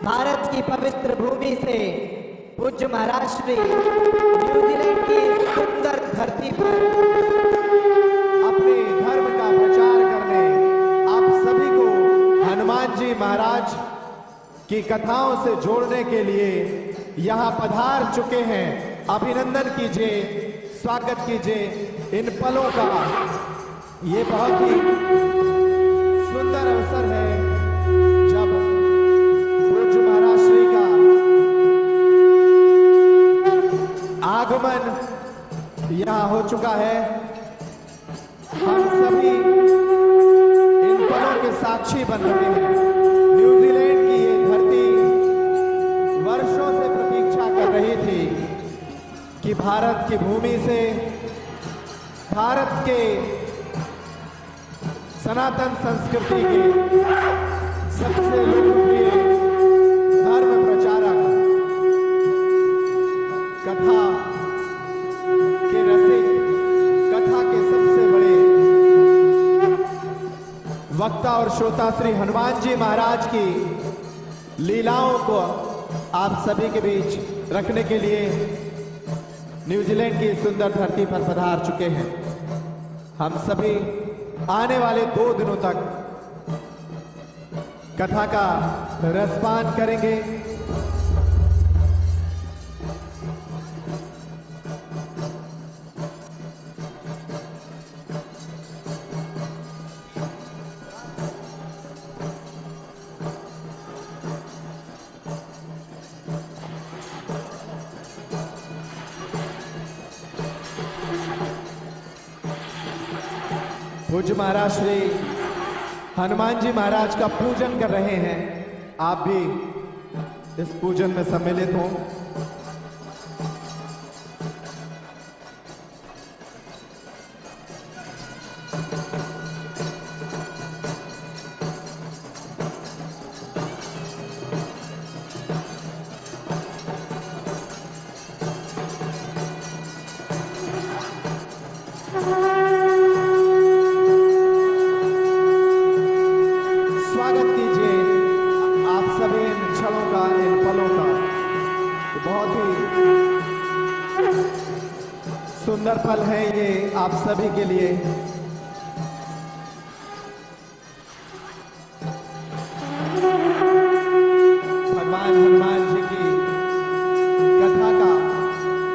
भारत की पवित्र भूमि से पूज्य महाराज श्री न्यूजीलैंड की सुंदर धरती पर अपने धर्म का प्रचार करने आप सभी को हनुमान जी महाराज की कथाओं से जोड़ने के लिए यहाँ पधार चुके हैं। अभिनंदन कीजिए, स्वागत कीजिए इन पलों का। ये बहुत ही सुंदर अवसर है जब पूज्य महाराज श्री का आगमन यहाँ हो चुका है। हम सभी इन पलों के साक्षी बन रहे हैं। न्यूजीलैंड की ये धरती वर्षों से प्रतीक्षा कर रही थी कि भारत की भूमि से, भारत के सनातन संस्कृति के सबसे लोकप्रिय धर्म प्रचारक, कथा के रसिक, कथा के सबसे बड़े वक्ता और श्रोता श्री हनुमान जी महाराज की लीलाओं को आप सभी के बीच रखने के लिए न्यूजीलैंड की सुंदर धरती पर पधार चुके हैं। हम सभी आने वाले 2 दिनों तक कथा का रसपान करेंगे। पूज्य महाराज श्री हनुमान जी महाराज का पूजन कर रहे हैं। आप भी इस पूजन में सम्मिलित हों। सुंदर पल है ये आप सभी के लिए। भगवान हनुमान जी की कथा का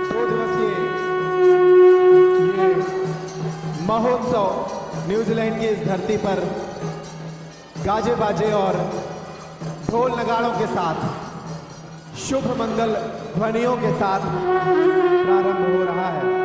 2 दिवसीय ये महोत्सव न्यूजीलैंड की इस धरती पर गाजे बाजे और ढोल नगाड़ों के साथ, शुभ मंगल ध्वनियों के साथ प्रारंभ हो रहा है।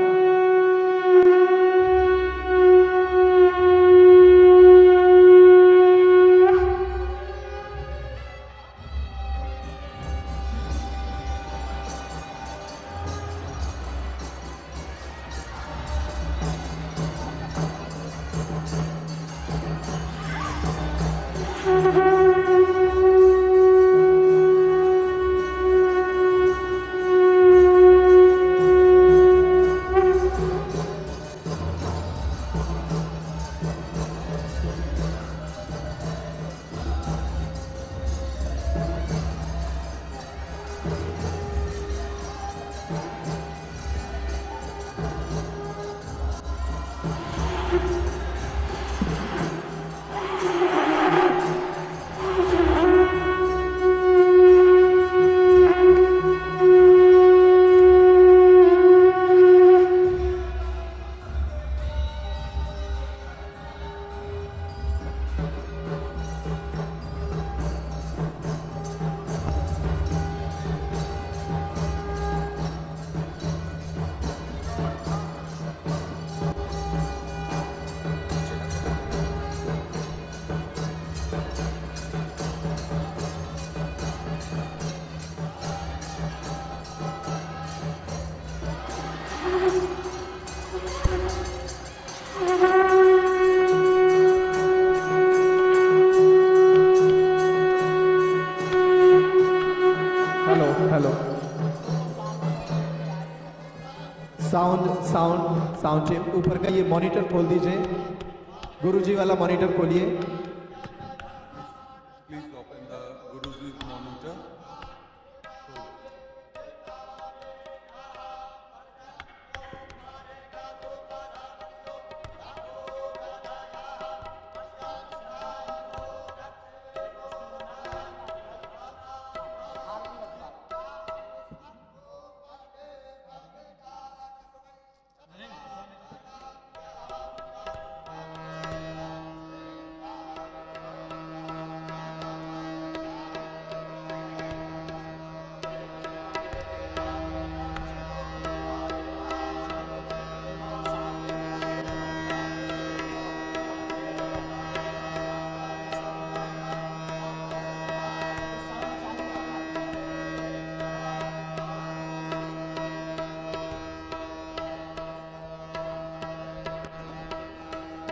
साउंड चेप ऊपर का ये मॉनिटर खोल दीजिए, गुरुजी वाला मॉनिटर खोलिए। Please open the Guruji's monitor. Meter.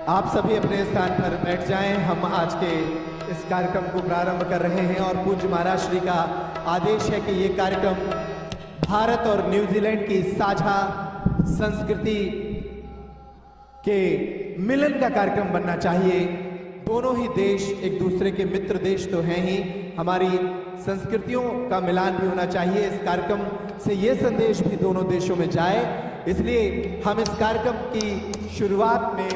आप सभी अपने स्थान पर बैठ जाएं। हम आज के इस कार्यक्रम को प्रारंभ कर रहे हैं और पूज्य महाराज श्री का आदेश है कि ये कार्यक्रम भारत और न्यूजीलैंड की साझा संस्कृति के मिलन का कार्यक्रम बनना चाहिए। दोनों ही देश एक दूसरे के मित्र देश तो हैं ही, हमारी संस्कृतियों का मिलान भी होना चाहिए। इस कार्यक्रम से ये संदेश भी दोनों देशों में जाए, इसलिए हम इस कार्यक्रम की शुरुआत में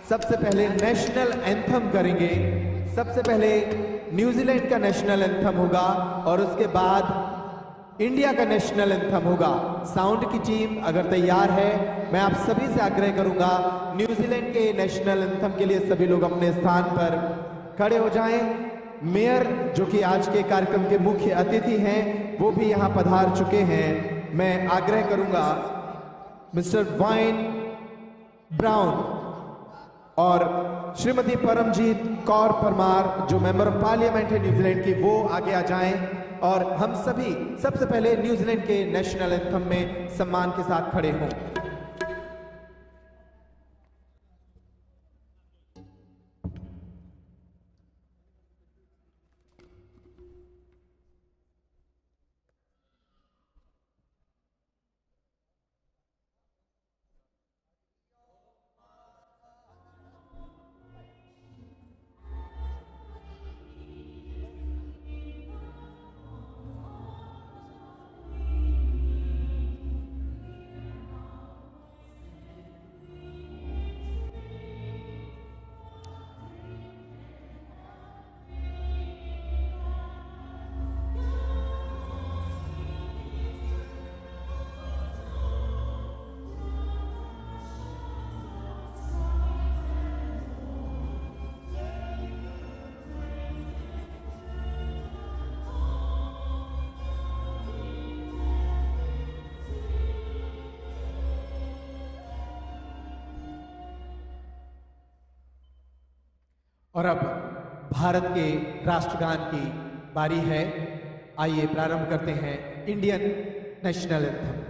सबसे पहले नेशनल एंथम करेंगे। सबसे पहले न्यूजीलैंड का नेशनल एंथम होगा और उसके बाद इंडिया का नेशनल एंथम होगा। साउंड की टीम अगर तैयार है, मैं आप सभी से आग्रह करूंगा न्यूजीलैंड के नेशनल एंथम के लिए सभी लोग अपने स्थान पर खड़े हो जाएं। मेयर जो कि आज के कार्यक्रम के मुख्य अतिथि हैं, वो भी यहां पधार चुके हैं। मैं आग्रह करूंगा मिस्टर वाइन ब्राउन और श्रीमती परमजीत कौर परमार जो मेंबर ऑफ पार्लियामेंट है न्यूजीलैंड की, वो आगे आ जाएं और हम सभी सबसे पहले न्यूजीलैंड के नेशनल एंथम में सम्मान के साथ खड़े हों। और अब भारत के राष्ट्रगान की बारी है। आइए प्रारंभ करते हैं इंडियन नेशनल एंथम।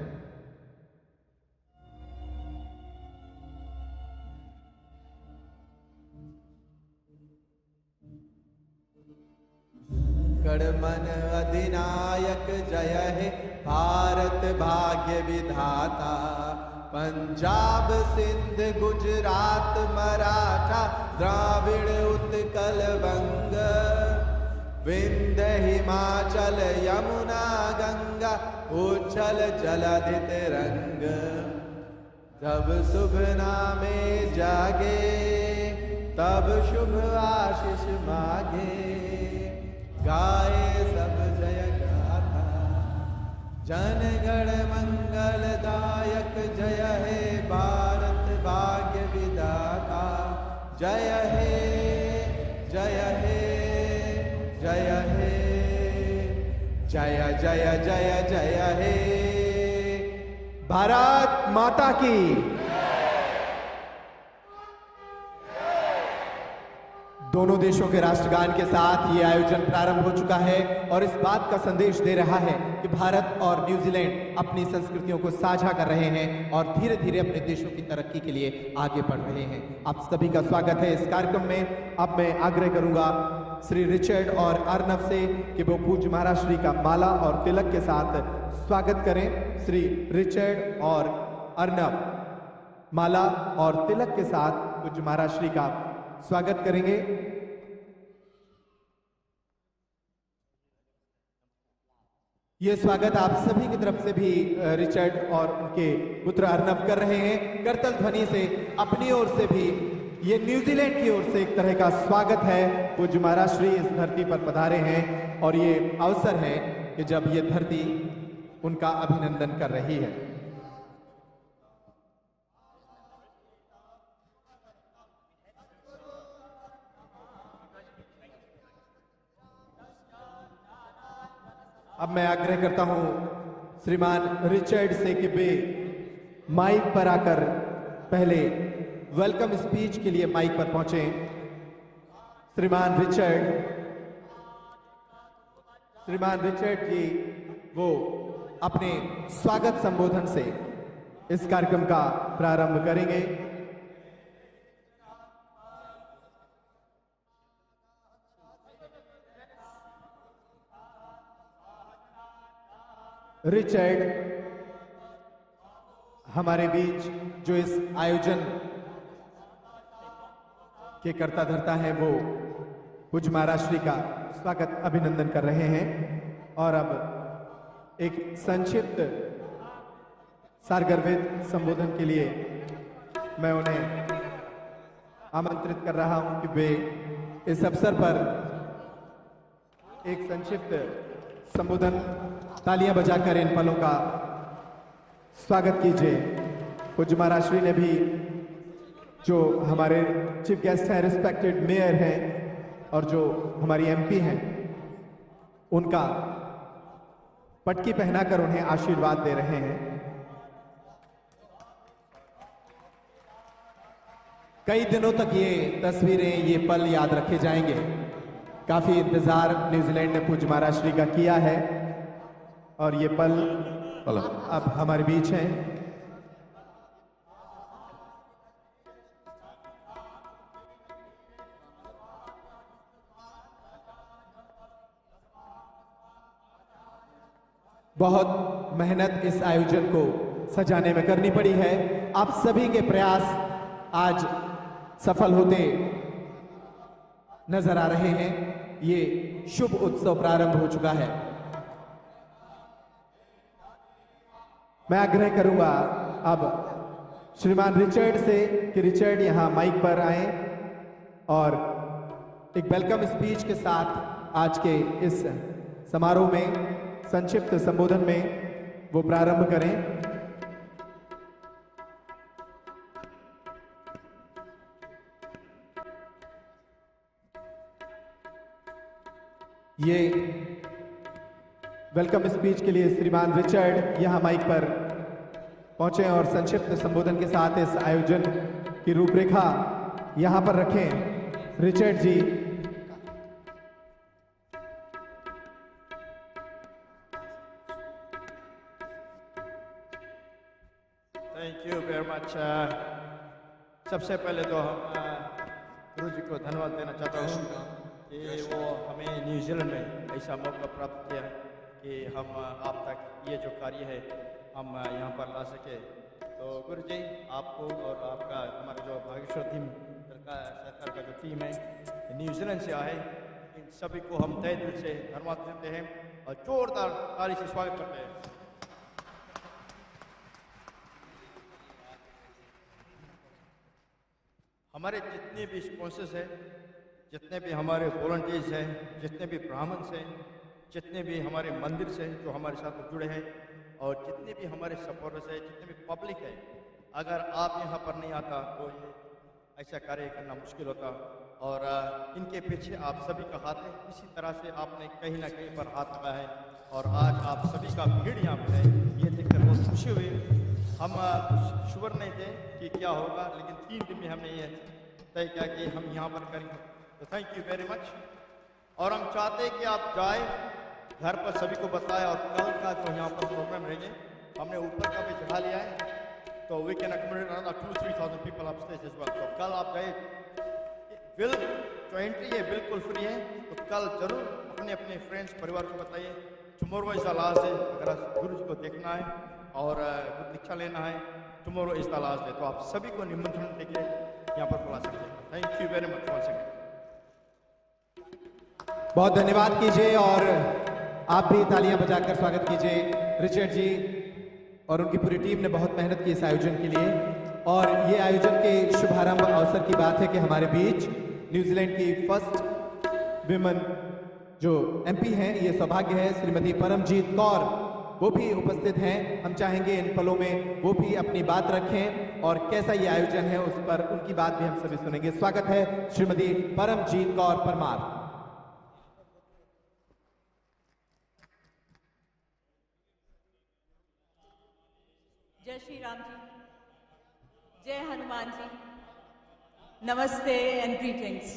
गणमन अधिनायक जय हे भारत भाग्य विधाता, पंजाब सिंध गुजरात मराठा द्राविड़ उत्कल बंग, विंध्य हिमाचल यमुना गंगा उच्छल जलधि तिरंग। जब शुभ नामे जागे तब शुभ आशीष मागे, गाए सब जय गाथा जन गण मंगलदायक। जय हे भारत भाग्य विधाता, जय हे जय हे जय हे जय जय जय जय हे भारत माता की। दोनों देशों के राष्ट्रगान के साथ ये आयोजन प्रारंभ हो चुका है और इस बात का संदेश दे रहा है कि भारत और न्यूजीलैंड अपनी संस्कृतियों को साझा कर रहे हैं और धीरे धीरे अपने देशों की तरक्की के लिए आगे बढ़ रहे हैं। आप सभी का स्वागत है इस कार्यक्रम में। अब मैं आग्रह करूंगा श्री रिचर्ड और अर्नव से कि वो पूज्य महाराज श्री का माला और तिलक के साथ स्वागत करें। श्री रिचर्ड और अर्नव माला और तिलक के साथ पूज्य महाराज श्री का स्वागत करेंगे। ये स्वागत आप सभी की तरफ से भी रिचर्ड और उनके पुत्र अर्नव कर रहे हैं। करतल ध्वनि से अपनी ओर से भी ये न्यूजीलैंड की ओर से एक तरह का स्वागत है। पूज्य महाराज श्री इस धरती पर पधारे हैं और ये अवसर है कि जब ये धरती उनका अभिनंदन कर रही है। अब मैं आग्रह करता हूं श्रीमान रिचर्ड से कि वे माइक पर आकर पहले वेलकम स्पीच के लिए माइक पर पहुंचे। श्रीमान रिचर्ड जी वो अपने स्वागत संबोधन से इस कार्यक्रम का प्रारंभ करेंगे। रिचर्ड हमारे बीच जो इस आयोजन के कर्ता धर्ता है वो पूज्य महाराज श्री का स्वागत अभिनंदन कर रहे हैं और अब एक संक्षिप्त सारगर्भित संबोधन के लिए मैं उन्हें आमंत्रित कर रहा हूं कि वे इस अवसर पर एक संक्षिप्त संबोधन तालियां बजाकर इन पलों का स्वागत कीजिए। पूज्य महाराज श्री ने भी जो हमारे चीफ गेस्ट हैं, रिस्पेक्टेड मेयर हैं और जो हमारी एमपी हैं, उनका पटकी पहनाकर उन्हें आशीर्वाद दे रहे हैं। कई दिनों तक ये तस्वीरें, ये पल याद रखे जाएंगे। काफी इंतजार न्यूजीलैंड ने पूज्य महाराज श्री का किया है और ये पल अब हमारे बीच हैं। बहुत मेहनत इस आयोजन को सजाने में करनी पड़ी है। आप सभी के प्रयास आज सफल होते नजर आ रहे हैं। ये शुभ उत्सव प्रारंभ हो चुका है। मैं आग्रह करूंगा अब श्रीमान रिचर्ड से कि रिचर्ड यहां माइक पर आए और एक वेलकम स्पीच के साथ आज के इस समारोह में संक्षिप्त संबोधन में वो प्रारंभ करें। ये वेलकम स्पीच के लिए श्रीमान रिचर्ड यहां माइक पर पहुंचे और संक्षिप्त संबोधन के साथ इस आयोजन की रूपरेखा यहां पर रखें। Richard ji. Thank you very much. सबसे पहले तो हम गुरु जी को धन्यवाद देना चाहता हूँ कि वो हमें न्यूजीलैंड में ऐसा मौका प्राप्त किया कि हम आप तक ये जो कार्य है हम यहाँ पर ला सके। तो गुरु जी आपको और आपका हमारे जो भागेश्वर टीम सरकार का जो टीम है न्यूजीलैंड से आए, इन सभी को हम तहे दिल से धन्यवाद देते हैं और जोरदार ताली से स्वागत करते हैं। हमारे जितने भी स्पॉन्सर्स हैं, जितने भी हमारे वॉलंटियर्स हैं, जितने भी ब्राह्मण्स हैं, जितने भी हमारे मंदिर से जो हमारे साथ जुड़े हैं और जितने भी हमारे सपोर्टर्स हैं, जितने भी पब्लिक है, अगर आप यहाँ पर नहीं आता तो ये ऐसा कार्य करना मुश्किल होता। और इनके पीछे आप सभी का हाथ है। इसी तरह से आपने कहीं ना कहीं पर हाथ लगाया है और आज आप सभी का भीड़ यहाँ पर है, ये देखकर बहुत खुशी हुई। हम श्योर नहीं थे कि क्या होगा, लेकिन 3 दिन में हमने ये तय किया कि हम यहाँ पर करेंगे। तो थैंक यू वेरी मच। और हम चाहते हैं कि आप जाए घर पर सभी को बताएं और कल का जो यहाँ पर प्रोग्राम रहेंगे हमने ऊपर का भी चढ़ा लिया है, तो we can accommodate around 2-3,000 people upstage as well. तो कल आप गए, जो एंट्री है बिल्कुल फ्री है, तो कल जरूर अपने अपने फ्रेंड्स परिवार को बताइए। Tomorrow is the last day, अगर गुरु जी को देखना है और दीक्षा लेना है, tomorrow is the last day. तो आप सभी को निमंत्रण देके यहाँ पर बुला सकते हैं। Thank you very much once again. बहुत धन्यवाद कीजिए और आप भी तालियां बजाकर स्वागत कीजिए रिचर्ड जी और उनकी पूरी टीम ने बहुत मेहनत की इस आयोजन के लिए। और ये आयोजन के शुभारंभ अवसर की बात है कि हमारे बीच न्यूजीलैंड की फर्स्ट विमेन जो एमपी हैं, ये सौभाग्य है श्रीमती परमजीत कौर, वो भी उपस्थित हैं। हम चाहेंगे इन पलों में वो भी अपनी बात रखें और कैसा ये आयोजन है उस पर उनकी बात भी हम सभी सुनेंगे। स्वागत है श्रीमती परमजीत कौर परमार। जय श्री राम जी, जय हनुमान जी, नमस्ते एंड ग्रीटिंग्स।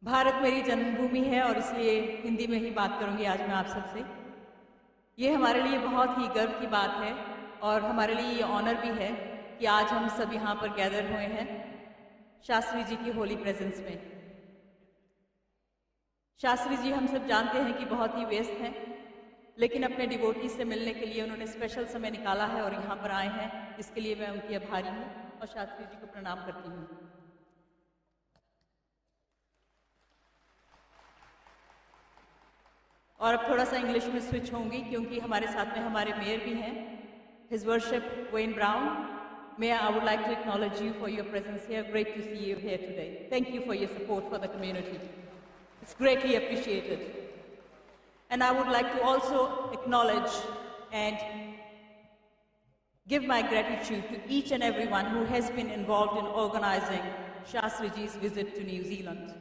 भारत मेरी जन्मभूमि है और इसलिए हिंदी में ही बात करूंगी आज मैं आप सबसे। ये हमारे लिए बहुत ही गर्व की बात है और हमारे लिए ये ऑनर भी है कि आज हम सब यहाँ पर गैदर हुए हैं शास्त्री जी की होली प्रेजेंस में। शास्त्री जी हम सब जानते हैं कि बहुत ही व्यस्त हैं, लेकिन अपने डिवोटी से मिलने के लिए उन्होंने स्पेशल समय निकाला है और यहाँ पर आए हैं। इसके लिए मैं उनकी आभारी हूँ और शास्त्री जी को प्रणाम करती हूँ। और अब थोड़ा सा इंग्लिश में स्विच होंगी क्योंकि हमारे साथ में हमारे मेयर भी हैं, his worship when brown. Mayor, I would like to acknowledge you for your presence here. Great to see you here today. Thank you for your support for the community. It's greatly appreciated. And I would like to also acknowledge and give my gratitude to each and everyone who has been involved in organizing Shastriji's visit to New Zealand.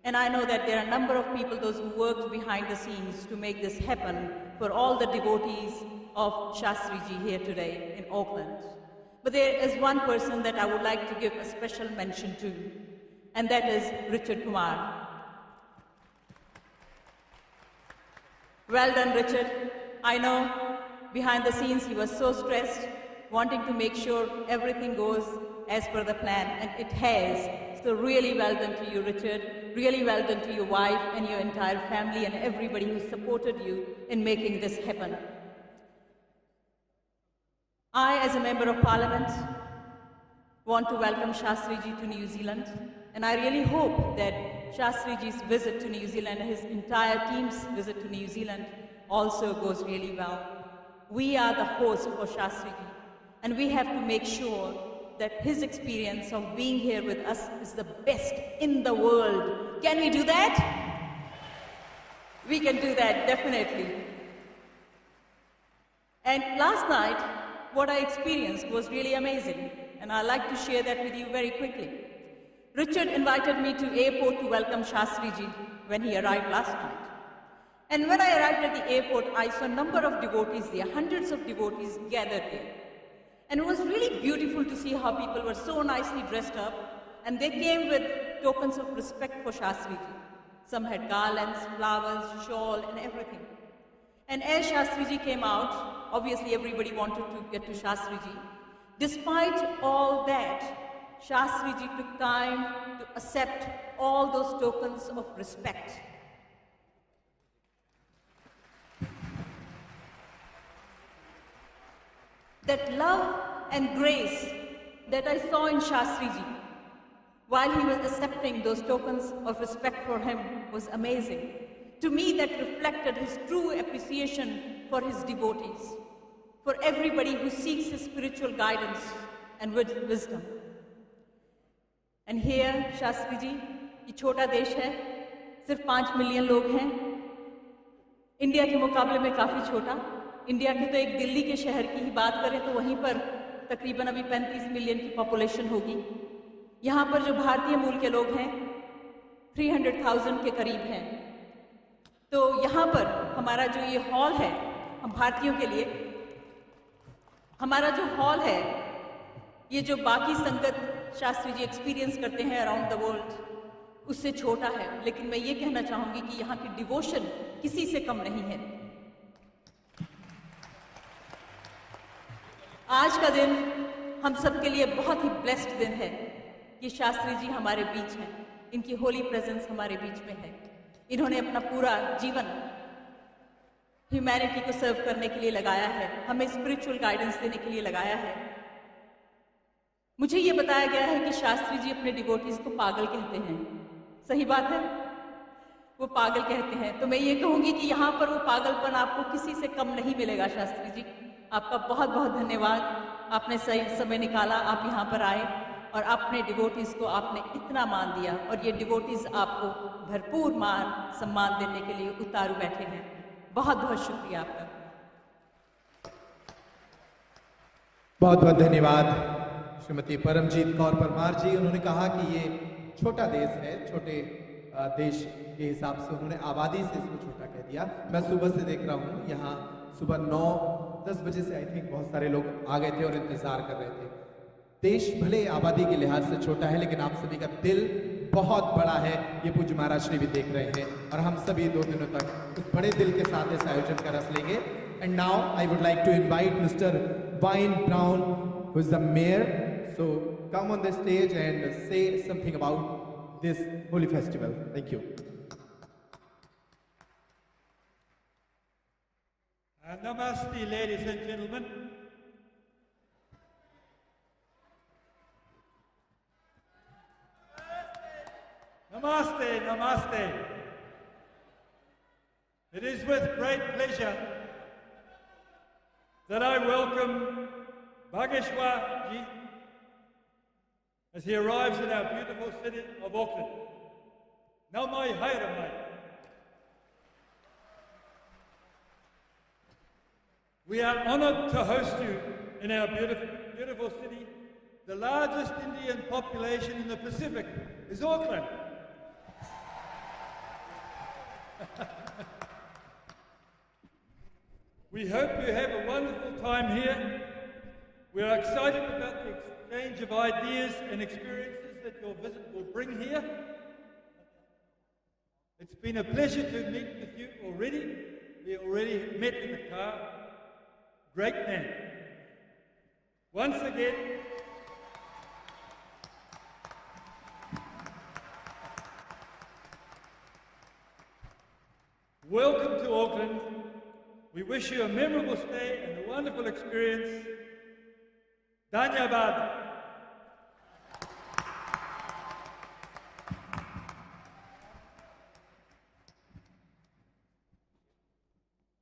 And I know that there are a number of people, those who worked behind the scenes to make this happen for all the devotees of Shastriji here today in Auckland. But there is one person that I would like to give a special mention to, and that is Richard Kumar. Well done, Richard. I know behind the scenes he was so stressed, wanting to make sure everything goes as per the plan, and it has. So really well done to you, Richard. Really well done to your wife and your entire family and everybody who supported you in making this happen. I, as a Member of Parliament, want to welcome Shastriji to New Zealand, and I really hope that Shastriji's visit to New Zealand and his entire team's visit to New Zealand also goes really well. We are the host for Shastriji, and we have to make sure that his experience of being here with us is the best in the world. Can we do that? We can do that, definitely. And last night, what I experienced was really amazing, and I'd like to share that with you very quickly. Richard invited me to airport to welcome Shastriji when he arrived last night. And when I arrived at the airport, I saw a number of devotees there, hundreds of devotees gathered there. And it was really beautiful to see how people were so nicely dressed up, and they came with tokens of respect for Shastriji. Some had garlands, flowers, shawl, and everything. And as Shastriji came out, obviously everybody wanted to get to Shastriji. Despite all that, Shastriji took time to accept all those tokens of respect. That love and grace that I saw in Shastriji while he was accepting those tokens of respect for him was amazing. To me, that reflected his true appreciation for his devotees, for everybody who seeks his spiritual guidance and wisdom. And here, Shastriji, ये छोटा देश है, सिर्फ 5 million लोग हैं, India के मुकाबले में काफ़ी छोटा। इंडिया के तो एक दिल्ली के शहर की ही बात करें तो वहीं पर तकरीबन अभी 35 मिलियन की पॉपुलेशन होगी। यहाँ पर जो भारतीय मूल के लोग हैं 300,000 के करीब हैं। तो यहाँ पर हमारा जो ये हॉल है, हम भारतीयों के लिए हमारा जो हॉल है, ये जो बाकी संगत शास्त्री जी एक्सपीरियंस करते हैं अराउंड द वर्ल्ड, उससे छोटा है। लेकिन मैं ये कहना चाहूँगी कि यहाँ की डिवोशन किसी से कम नहीं है। आज का दिन हम सब के लिए बहुत ही ब्लेस्ड दिन है कि शास्त्री जी हमारे बीच हैं, इनकी होली प्रेजेंस हमारे बीच में है। इन्होंने अपना पूरा जीवन ह्यूमैनिटी को सर्व करने के लिए लगाया है, हमें स्पिरिचुअल गाइडेंस देने के लिए लगाया है। मुझे ये बताया गया है कि शास्त्री जी अपने डिवोटीज को पागल कहते हैं। सही बात है? वो पागल कहते हैं। तो मैं ये कहूँगी कि यहाँ पर वो पागलपन आपको किसी से कम नहीं मिलेगा। शास्त्री जी, आपका बहुत बहुत धन्यवाद। आपने सही समय निकाला, आप यहाँ पर आए और अपने डिवोटीज़ को आपने इतना मान दिया, और ये डिवोटीज़ आपको भरपूर मान सम्मान देने के लिए उतारू बैठे हैं। बहुत बहुत शुक्रिया आपका। बहुत बहुत धन्यवाद श्रीमती परमजीत कौर परमार जी। उन्होंने कहा कि ये छोटा देश है, छोटे देश के हिसाब से उन्होंने आबादी से इसको छोटा कह दिया। मैं सुबह से देख रहा हूँ यहाँ सुबह 9-10 बजे से आई थिंक बहुत सारे लोग आ गए थे और इंतजार कर रहे थे। देश भले आबादी के लिहाज से छोटा है, लेकिन आप सभी का दिल बहुत बड़ा है, ये पूज्य महाराज श्री भी देख रहे हैं, और हम सभी 2 दिनों तक उस बड़े दिल के साथ इस आयोजन का रस लेंगे। And now I would like to invite mister Wayne Brown, who is the mayor, so come on the stage and say something about this holy festival. Thank you. Namaste, ladies and gentlemen. Namaste, namaste. It is with great pleasure that I welcome Bhageshwar Ji as he arrives in our beautiful city of Auckland. Nau mai haere mai. We are honoured to host you in our beautiful city. The largest Indian population in the Pacific is Auckland. We hope you have a wonderful time here. We are excited about the exchange of ideas and experiences that your visit will bring here. It's been a pleasure to meet with you already. We already met in the car. Great man. Once again, welcome to Auckland. We wish you a memorable stay and a wonderful experience. Dhanyavad.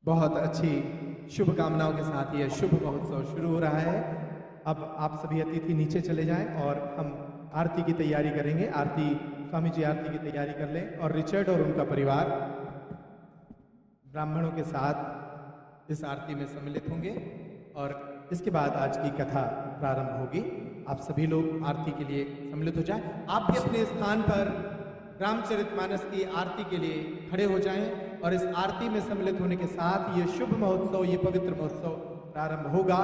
बहुत अच्छी शुभकामनाओं के साथ ये शुभ महोत्सव शुरू हो रहा है। अब आप सभी अतिथि नीचे चले जाएं और हम आरती की तैयारी करेंगे। आरती, स्वामी जी आरती की तैयारी कर लें, और रिचर्ड और उनका परिवार ब्राह्मणों के साथ इस आरती में सम्मिलित होंगे, और इसके बाद आज की कथा प्रारंभ होगी। आप सभी लोग आरती के लिए सम्मिलित हो जाएं। आप भी अपने स्थान पर रामचरितमानस की आरती के लिए खड़े हो जाएं, और इस आरती में सम्मिलित होने के साथ ये शुभ महोत्सव, ये पवित्र महोत्सव प्रारंभ होगा।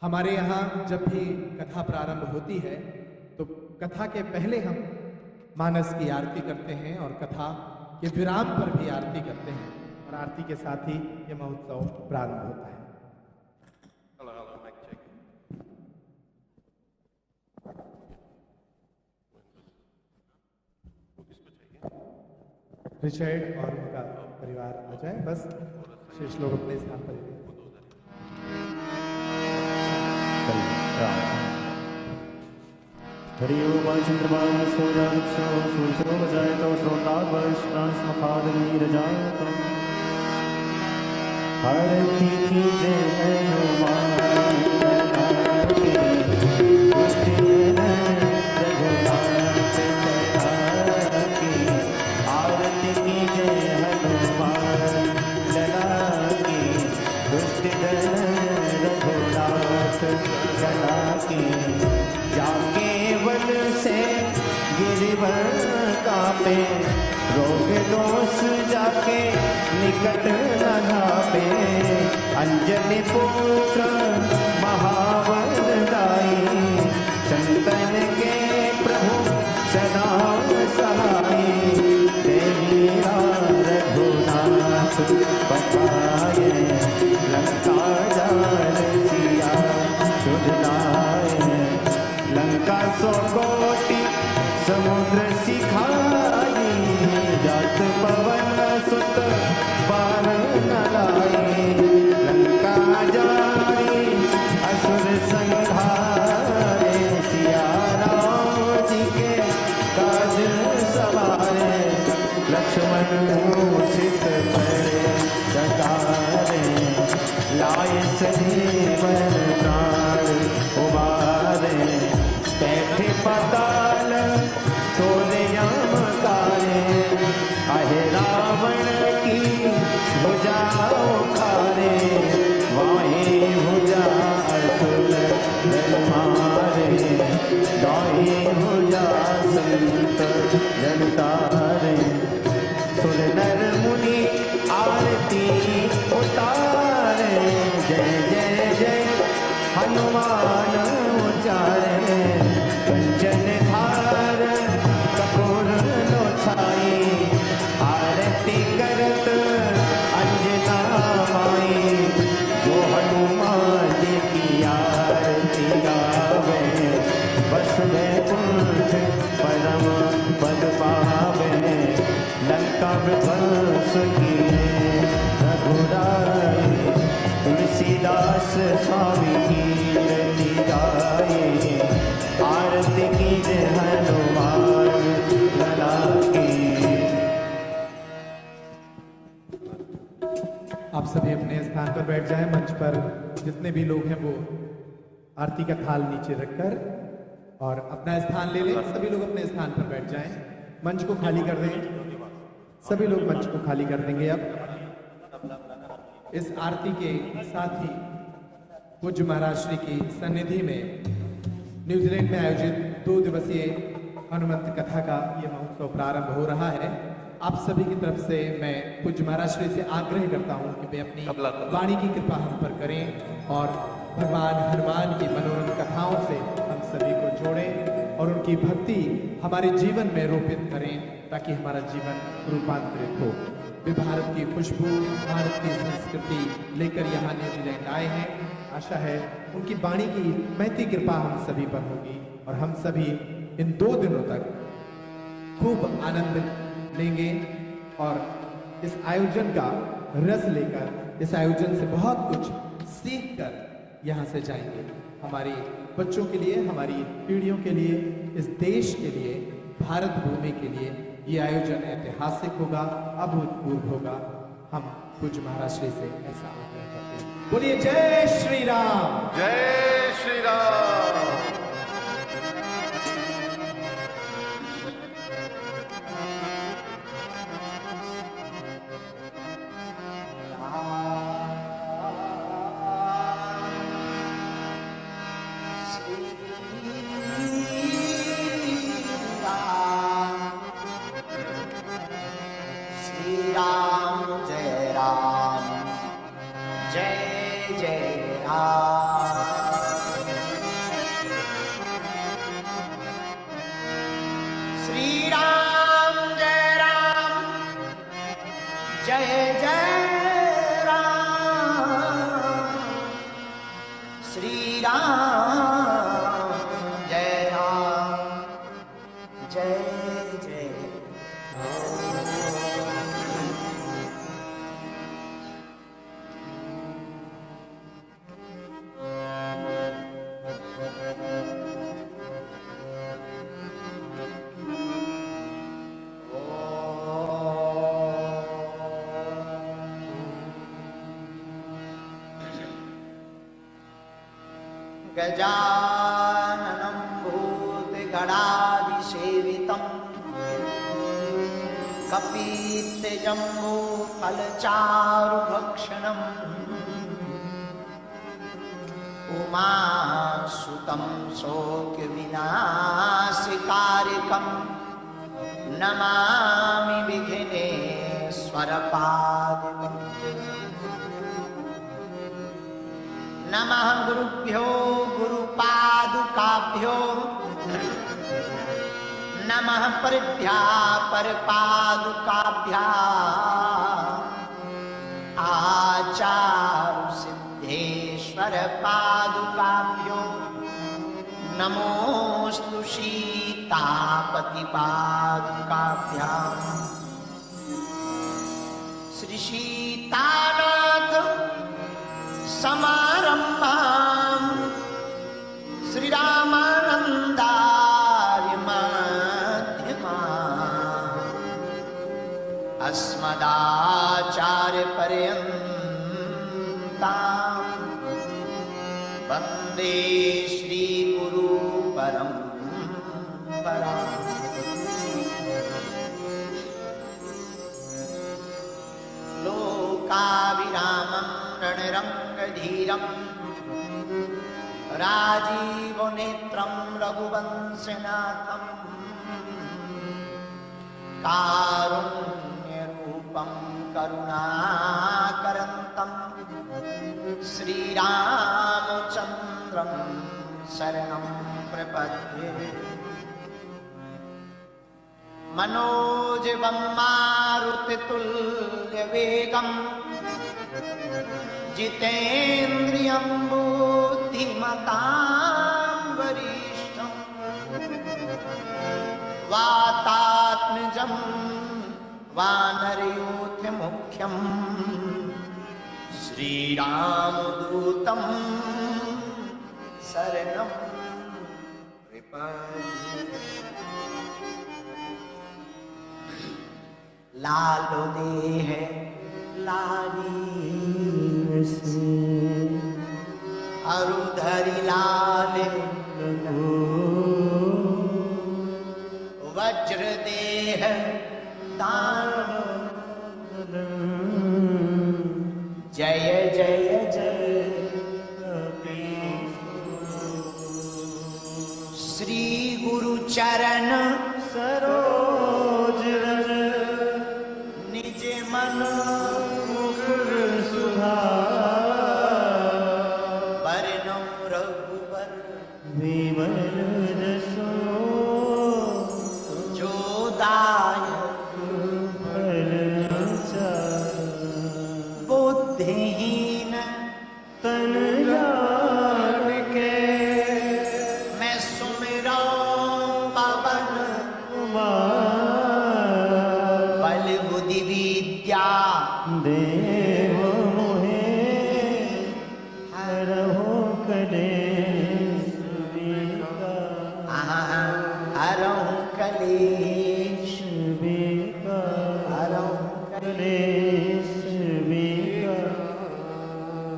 हमारे यहाँ जब भी कथा प्रारंभ होती है तो कथा के पहले हम मानस की आरती करते हैं, और कथा के विराम पर भी आरती करते हैं, और आरती के साथ ही ये महोत्सव प्रारंभ होता है। Hello, mic check. रिचर्ड और उनका परिवार आ जाए, बस शेष लोग अपने स्थान पर ही। हरि ओम चंद्रमा सूर्याक्षो सूर्यो वजायतो श्रोतावश्रांशमखादनीरजायतो हरति की जय हनुमान आरती की जय हनुमान लला की दुष्ट रघुनाथ लला की जाके वन से गिरिवर कापे रोग दोष जाके निकट न धापे अंजनी पुत्र महावर दाई संतन के प्रभु सदा सहाई देवी रघुनाथ बताए लंका जाल सिया सुधनाए लंका सौ कोटि समुद्र सिखाई जात पवन सुत पार न लाई लंका जारी असुर संहारे सिया राम जी के काज सवारे सही पर प्राण उबारे बैठे पाताल सोरे यमकारे आहे रावण की भुजा उखारे वाहे भुजा असुर जन मारे दाएं भुजा संत जन तारे सुर नर मुनि आरती उतारे जय जय जय हनुमान उचारे कंचन धार कपूर लो छाई आरती करत अंजना माई जो हनुमान जी की आरती गावे बस वैकुंठ परम पद पावे लंका विध्वंस किए रघुराई तुलसीदास स्वामी की रति गाए आरती की जय हनुमान लला की। आप सभी अपने स्थान पर बैठ जाएं। मंच पर जितने भी लोग हैं वो आरती का थाल नीचे रखकर और अपना स्थान ले लें। सभी लोग अपने स्थान पर बैठ जाएं। मंच को खाली कर दें। सभी लोग मंच को खाली कर देंगे। अब इस आरती के साथ ही पूज्य महाराज श्री की सन्निधि में न्यूजीलैंड में आयोजित 2 दिवसीय हनुमंत कथा का यह महोत्सव प्रारंभ हो रहा है। आप सभी की तरफ से मैं पूज्य महाराज श्री से आग्रह करता हूं कि वे अपनी वाणी की कृपा हम पर करें और भगवान हनुमान की मनोरम कथाओं से हम सभी को जोड़ें और उनकी भक्ति हमारे जीवन में रोपित करें ताकि हमारा जीवन रूपांतरित हो। वे भारत की खुशबू, भारत की संस्कृति लेकर यहाँ न्यूजीलैंड आए हैं। आशा है उनकी वाणी की महती कृपा हम सभी पर होगी और हम सभी इन 2 दिनों तक खूब आनंद लेंगे और इस आयोजन का रस लेकर इस आयोजन से बहुत कुछ सीख कर यहाँ से जाएंगे। हमारे बच्चों के लिए, हमारी पीढ़ियों के लिए, इस देश के लिए, भारत भूमि के लिए ये आयोजन ऐतिहासिक होगा, अभूतपूर्व होगा। हम पूज्य महाराज श्री से ऐसा आग्रह करते हैं। बोलिए जय श्री राम। जय श्री राम। गजाननं भूतगणाधिसेवितं कपित्थजम्बूफलचारुभक्षणम् उमासुतं शोकविनाशकारिकं नमामि विघ्नेश्वरपादकम्। नमः गुरुभ्यो गुरुपादुकाभ्यो नमः परभ्या परपादुकाभ्याम् आचार्य सिद्धेश्वर पादुकाभ्यो नमोस्तु सीतापति पादुकाभ्याम्। श्री सीतानाथ समारंभां श्री रामानंदार्य मध्यमाम् अस्मदाचार्य पर्यन्तां वंदे श्री गुरु परंपरा। लोकाभिरामं रणरंगधीरं राजीव नेत्रं रघुवंशनाथं कारुण्यरूपं करुणाकरन्तं श्रीरामचन्द्रं शरणं प्रपद्ये। मनोजवं मारुतितुल्यवेगं जितेन्द्रियं बुद्धिमतां वरिष्ठं वातात्मजं वानरयूथमुख्यं श्रीरामदूतं शरणं प्रपद्ये। लालो देह लाली से अरुधरी लाल वज्र देह दान जय जय जय श्री गुरु चरण सरोज रज निज मन मुकुर सुधार बरनौ रघुबर विमल जसो जो दायक बुद्धिहीन तन जान के मैं सुमिरौ पवन बल बुद्धि विद्या देव मोहे हरहु कलेश हरहु कलेश हरहु कलेश।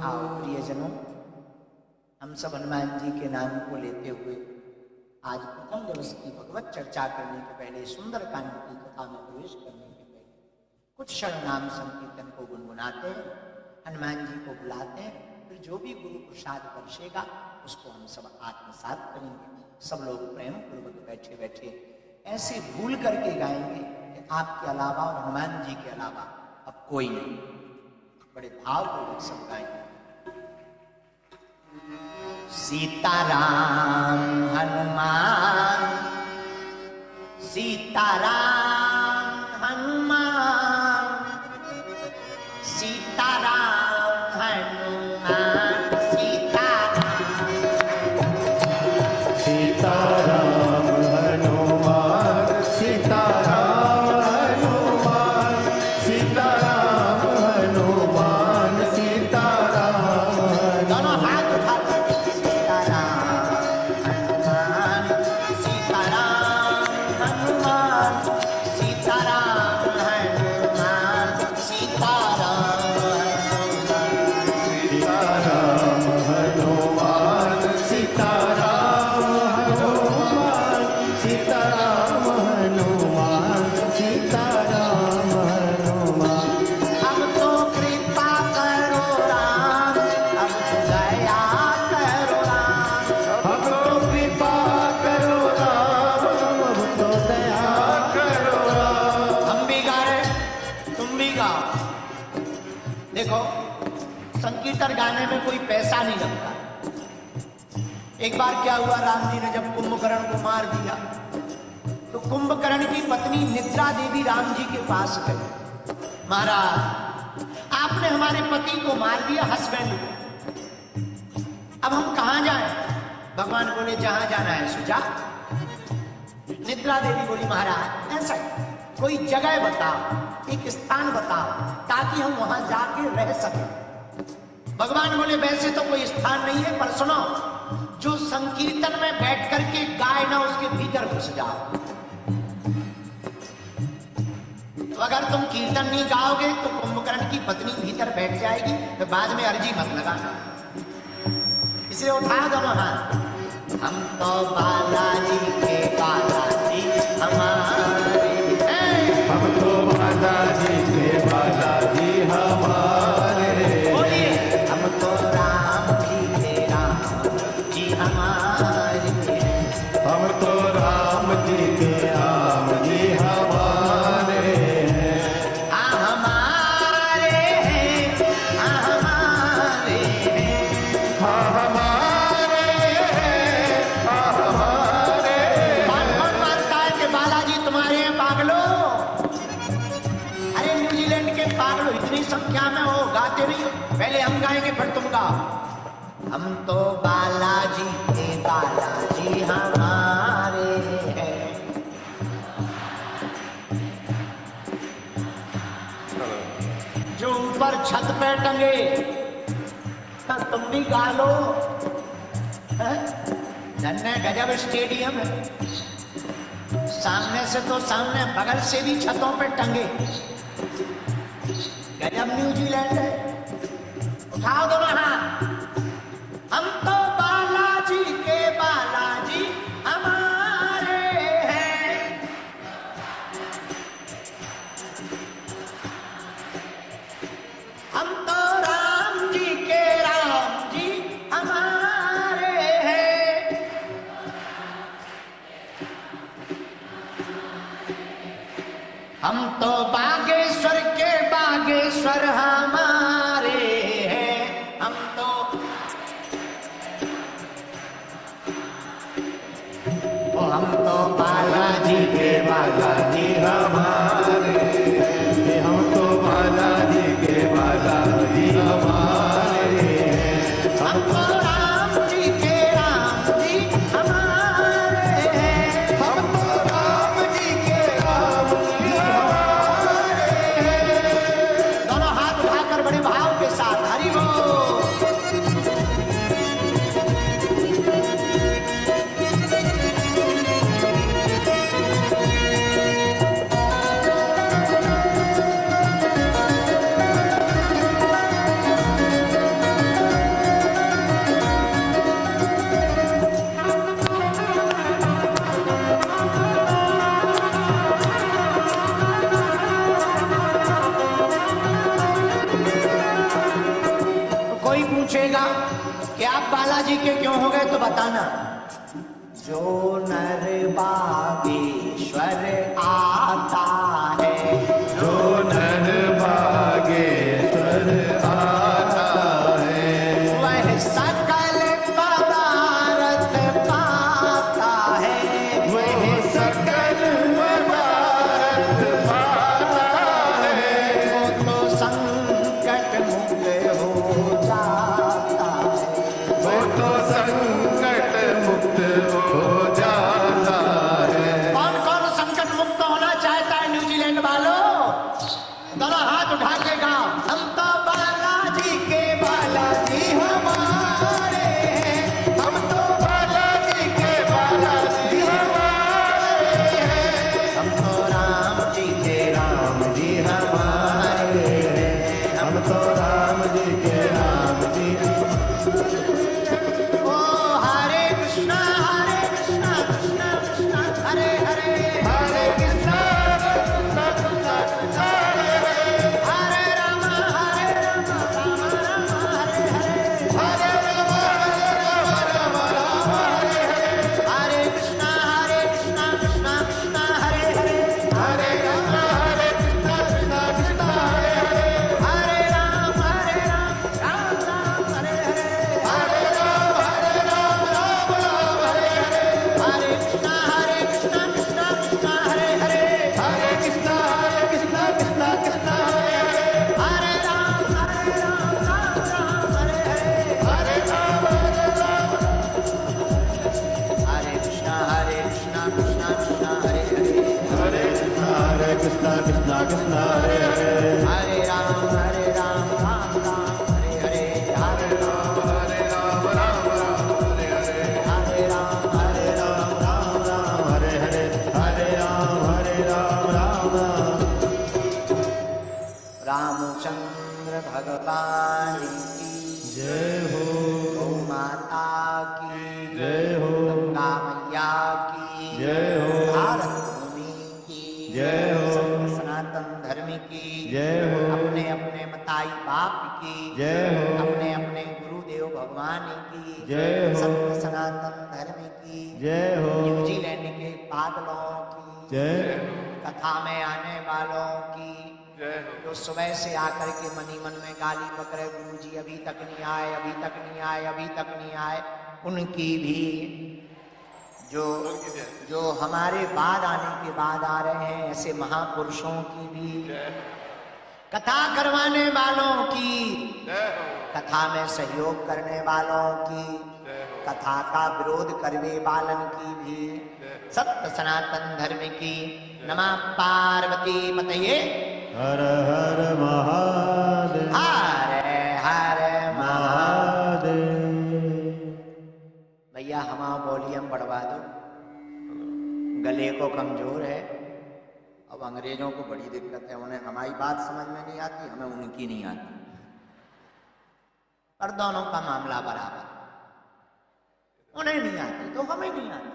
आओ प्रियजनों, हम सब हनुमान जी के नाम को लेते हुए आज प्रथम दिवस की भगवत चर्चा करने के पहले, सुंदर कांड की कथा में प्रवेश करने के पहले कुछ क्षण नाम संकीर्तन को गुनगुनाते हैं, हनुमान जी को बुलाते हैं, फिर जो भी गुरु प्रसाद बरसेगा उसको हम सब आत्मसात करेंगे। सब लोग प्रेम पूर्वक बैठे बैठे ऐसे भूल करके गाएंगे कि आपके अलावा और हनुमान जी के अलावा अब कोई नहीं। बड़े भावपूर्वक सब गाएंगे। सीताराम हनुमान सीताराम हनुमान सीताराम हनुमान सीताराम हनुमान सीताराम हनुमान सीताराम हनुमान सीताराम दोनों हाथ उठाकर सीताराम हनुमान सीताराम हनुमान सीताराम हनुमान सीताराम हनुमान सीताराम हनुमान सीताराम हनुमान। अब तो कृपा करो राम, अब तो दया करो राम, अब तो कृपा करो राम, अब तो दया करो राम। हम भी गा रहे तुम भी गाओ। देखो, संकीर्तन गाने में कोई पैसा नहीं लगता। एक बार क्या हुआ, राम जी ने जब कुंभकर्ण को मार दिया तो कुंभकर्ण की पत्नी निद्रा देवी राम जी के पास गई। महाराज, आपने हमारे पति को मार दिया, हस्बैंड को, अब हम कहां जाएं? भगवान बोले जहां जाना है सुजा। निद्रा देवी बोली महाराज ऐसा कोई जगह बताओ, एक स्थान बताओ ताकि हम वहां जाके रह सकें। भगवान बोले वैसे तो कोई स्थान नहीं है, पर सुनो, जो संकीर्तन में बैठ करके गाए ना उसके भीतर घुस जाओ। तो अगर तुम कीर्तन नहीं गाओगे तो कुंभकर्ण की पत्नी भीतर बैठ जाएगी, तो बाद में अर्जी मत लगाना। से उठा दो हाथ। हम तो बालाजी के बालाजी हमारे हैं। हम तो बालाजी के बालाजी हमारे। बोलिए, हम तो राम जी के राम जी हमारे हैं। हम तो राम जी के राम जी हमारे हैं। हमारे हैं, हमारे हैं। हमारे हैं, हमारे। कौन कौन मानता है कि बालाजी तुम्हारे हैं पागलो? अरे न्यूजीलैंड के पागलो इतनी संख्या में हो, गाते नहीं हो। पहले हम गाएंगे फिर तुम गाओ। हम तो बालाजी के बालाजी हमारे हैं। जो ऊपर छत पे टंगे तो तुम भी गा लो। धन्य गजब स्टेडियम है, सामने से तो सामने, बगल से भी छतों पे टंगे। गजब न्यूजीलैंड है। उठाओ दोनों हाथ। हम तो बालाजी के बालाजी हमारे हैं। हम तो राम जी के राम जी हमारे हैं। हम तो बागेश्वर के बागेश्वर हमारे हैं। हम तो हम तो बालाजी के बालाजी हमारे। हम तो बालाजी के बालाजी हमारे हैं। हम तो राम जी के राम जी हमारे हैं। हम तो राम जी के राम जी हमारे हैं। दोनों हाथ उठाकर बड़े भाव के साथ हरि बोल। कोई पूछेगा कि आप बालाजी के क्यों हो गए तो बताना। जो नर बागेश्वर आता है, जो नर बागेश्वर आता है, वह सकल पदार्थ पाता है। वह सकल पदार्थ पाता है। वो तो संकट मुक्त हो जाता है। वो तो संकट मुक्त हो जाता है। कौन कौन संकट मुक्त होना चाहता है न्यूजीलैंड वालों? दोनों हाथ उठा के गाओ। हम तो बालाजी के बालाजी हमारे हैं। हम तो बालाजी के बालाजी हमारे हैं। हम तो राम जी के राम जी हमारे हैं। हम तो राम जी के राम जी। ओ हरे कृष्णा कृष्णा कृष्णा हरे हरे। हरे कृष्णा कृष्णा कृष्णा कृष्णा हरे हरे। हरे राम राम राम हरे हरे। हरे राम राम राम हरे हरे। हरे कृष्णा कृष्णा कृष्णा हरे हरे। हरे राम कृष्णा कृष्णा कृष्णा हरे हरे। हरे राम राम राम हरे हरे। हरे राम राम हरे हरे। हरे कृष्णा कृष्णा कृष्णा हरे हरे। हरे कृष्णा कृष्णा कृष्णा हरे हरे। हरे राम राम हरे हरे। हरे राम हरे कृष्णा कृष्णा कृष्णा हरे हरे। हरे कृष्णा कृष्णा कृष्णा हरे हरे। हरे राम राम राम हरे हरे। हरे राम राम हरे हरे। हरे राम राम राम हरे हरे। हरे राम राम राम। रामचंद्र भगवान की जय हो, गौ माता की जय हो, गंगा मैया की जय हो, भारत भूमि की जय हो, सत्य सनातन धर्म की जय हो, अपने अपने मताई बाप की जय हो, अपने अपने गुरुदेव भगवान की जय हो, सत्य सनातन धर्म की जय हो, न्यूजीलैंड के बादलों की जय कथा में आने वालों की जो सुबह से आकर के मनी मन में गाली पकड़े गुरुजी अभी तक नहीं आए, अभी तक नहीं आए, अभी तक नहीं आए, उनकी भी जो हमारे बाद आने के बाद आ रहे हैं ऐसे महापुरुषों की भी कथा करवाने वालों की कथा में सहयोग करने वालों की कथा का विरोध करने वालन की भी सत्य सनातन धर्म की नमः पार्वती पतये हर हर महादेव, हरे हरे महादेव। भैया हमारा वॉल्यूम बढ़वा दो, गले को कमजोर है। अब अंग्रेजों को बड़ी दिक्कत है, उन्हें हमारी बात समझ में नहीं आती, हमें उनकी नहीं आती, पर दोनों का मामला बराबर, उन्हें नहीं आती तो हमें नहीं आती।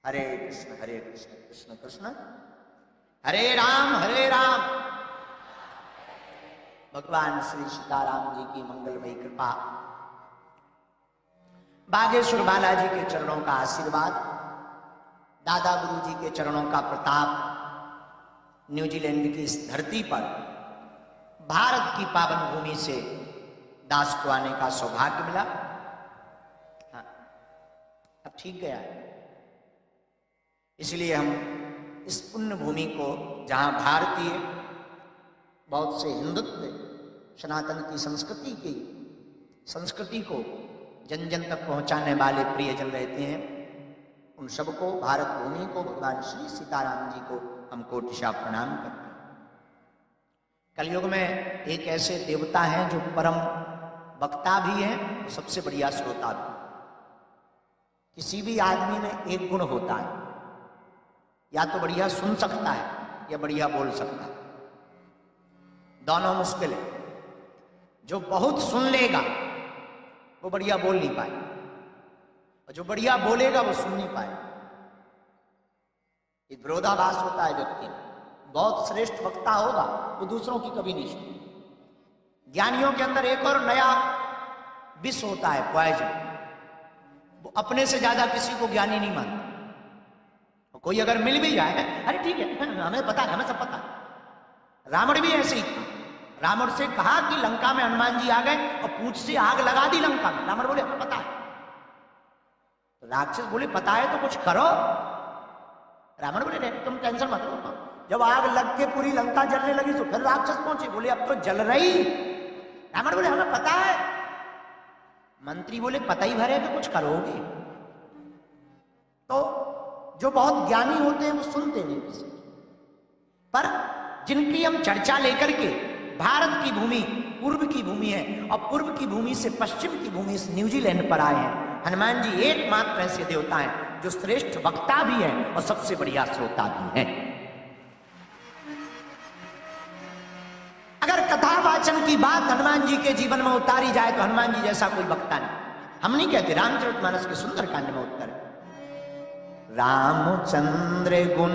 हरे कृष्ण कृष्ण कृष्ण हरे राम भगवान श्री सीताराम जी की मंगलमयी कृपा, बागेश्वर बालाजी के चरणों का आशीर्वाद, दादा गुरु जी के चरणों का प्रताप, न्यूजीलैंड की इस धरती पर भारत की पावन भूमि से दास को आने का सौभाग्य मिला। हाँ, अब ठीक गया है। इसलिए हम इस पुण्य भूमि को, जहां भारतीय बहुत से हिंदुत्व सनातन की संस्कृति को जन जन तक पहुंचाने वाले प्रियजन रहते हैं, उन सबको, भारत भूमि को, भगवान श्री सीताराम जी को हम कोटिशा प्रणाम करते हैं। कलयुग में एक ऐसे देवता हैं जो परम वक्ता भी हैं, सबसे बढ़िया श्रोता भी। किसी भी आदमी में एक गुण होता है, या तो बढ़िया सुन सकता है या बढ़िया बोल सकता है, दोनों मुश्किल है। जो बहुत सुन लेगा वो बढ़िया बोल नहीं पाए, और जो बढ़िया बोलेगा वो सुन नहीं पाए। एक विरोधाभास होता है व्यक्ति में। बहुत श्रेष्ठ वक्ता होगा वो दूसरों की कभी नहीं सुने। ज्ञानियों के अंदर एक और नया विष होता है, पॉइजन। वो अपने से ज्यादा किसी को ज्ञानी नहीं मानता। कोई अगर मिल भी जाए, अरे ठीक है, हमें पता है, हमें सब पता है। रावण भी ऐसे ही था। रावण से कहा कि लंका में हनुमान जी आ गए और पूंछ से आग लगा दी लंका में। रावण बोले हमें पता है। तो राक्षस बोले पता है तो कुछ करो। रावण बोले नहीं, तुम टेंशन मत लो। जब आग लग के पूरी लंका जलने लगी तो फिर राक्षस पहुंचे, बोले अब तो जल रही। रावण बोले हमें पता है। मंत्री बोले पता ही भरे कि कुछ करोगे। तो जो बहुत ज्ञानी होते हैं वो सुनते नहीं किसी, पर जिनकी हम चर्चा लेकर के, भारत की भूमि पूर्व की भूमि है और पूर्व की भूमि से पश्चिम की भूमि इस न्यूजीलैंड पर आए हैं। हनुमान जी एकमात्र ऐसे देवता हैं जो श्रेष्ठ वक्ता भी हैं और सबसे बढ़िया श्रोता भी हैं। अगर कथावाचन की बात हनुमान जी के जीवन में उतारी जाए तो हनुमान जी जैसा कोई वक्ता नहीं। हम नहीं कहते, रामचरितमानस के सुंदरकांड में उत्तर है, रामचंद्र गुण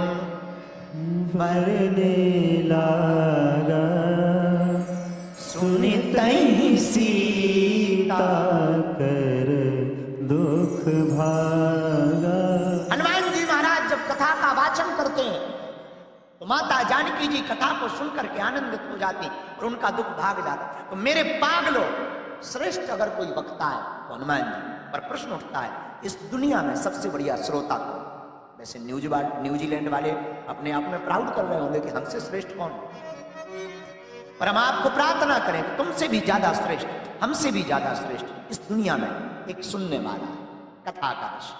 मरने लागा, सुनितहि सीता कर दुख भागा। हनुमान जी महाराज जब कथा का वाचन करते हैं तो माता जानकी जी कथा को सुनकर के आनंदित हो जाती और उनका दुख भाग जाता। तो मेरे पागलो, श्रेष्ठ अगर कोई वक्ता है तो हनुमान जी। पर प्रश्न उठता है, इस दुनिया में सबसे बढ़िया श्रोता कौन? वैसे न्यूजीलैंड वाले अपने आप में प्राउड कर रहे होंगे कि हमसे श्रेष्ठ कौन, पर हम आपको प्रार्थना करें कि तुमसे भी ज्यादा श्रेष्ठ, हमसे भी ज्यादा श्रेष्ठ इस दुनिया में एक सुनने वाला है, कथा का विषय,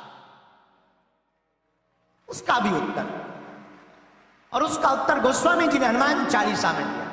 उसका भी उत्तर। और उसका उत्तर गोस्वामी जी ने हनुमान चालीसा में दिया।